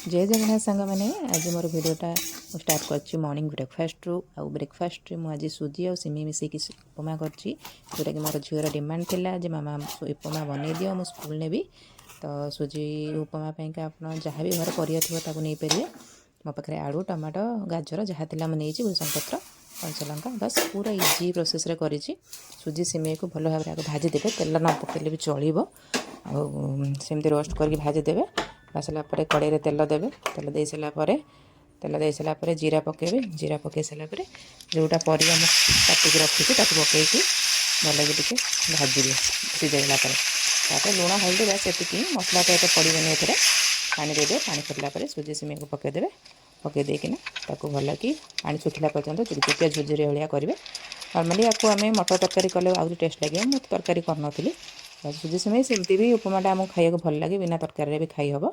जय जगन्नाथ सांग मैंने आज मोर भिडटा स्टार्ट कर मॉर्निंग ब्रेकफास्ट रु आ ब्रेकफास्ट मुझे सुजी और सिमी मिसेक उपमा करोटा कि मोर झीर डिमांड थिला जे मामा उपमा बनई दियो मु स्कूल ने भी तो सुजी उपमा आप जहाँ भी घर पर नहीं पारे मो पाखे आलू टमाटो गाजर जहाँ थी मुझे भूषण पत्र कंचा लंका बस पूरा इजी प्रोसेस रे करी सुजी सिमेई को भल भाव में भाजीदेवे तेल न पकेले भी चलो आमती रोस्ट करके भाजीदेवे भाजला कड़े तेल देवे तेल दे सारापर जीरा पकेबे जीरा पकई सारापर जोटा परिया काटिक रखी पकईकि भलि टे भाजबे सीझेला लुण हल्दी बस ये मसला तो ये पड़ोनी ए पानी देदे पानी फुटला सुजी सिमेई को पकईदेवे पकई देकिना भल कि पानी सुखिला पर्यंत चुपचुपिया झुरझुरी भाया करेंगे नर्माली आपको आम मटर तरकारी कले आज टेस्ट लगे मुझे तरकारी करनी सुजी सिमेई सेमती भी उपमाटा आमको खाइबा भल लगे बिना तरकारी भी खाई हम।